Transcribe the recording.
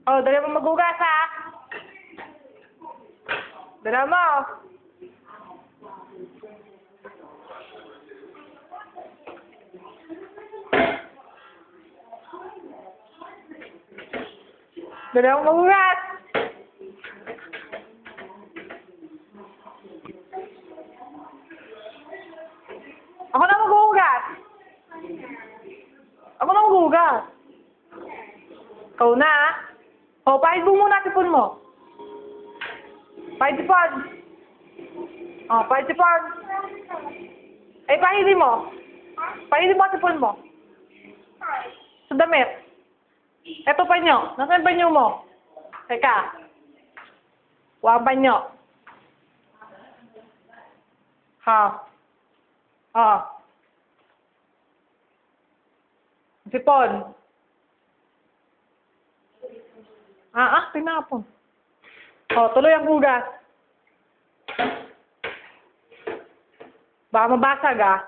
Oh, dali mo maghugas, ha? Dali mo. Dali mo maghugas. Ako na maghugas. Ako na maghugas. Ikaw na, ha? O, pahid mo muna sipon mo. Pahid sipon. O, pahid sipon. Ay, pahidin mo. Pahidin mo sipon mo. Sa damit. Eto panyo. Nasaan panyo mo? Teka. Huwag panyo. Ha. Sipon. Tinapon. O, tuloy ang hugas. Baka mabasag, ah.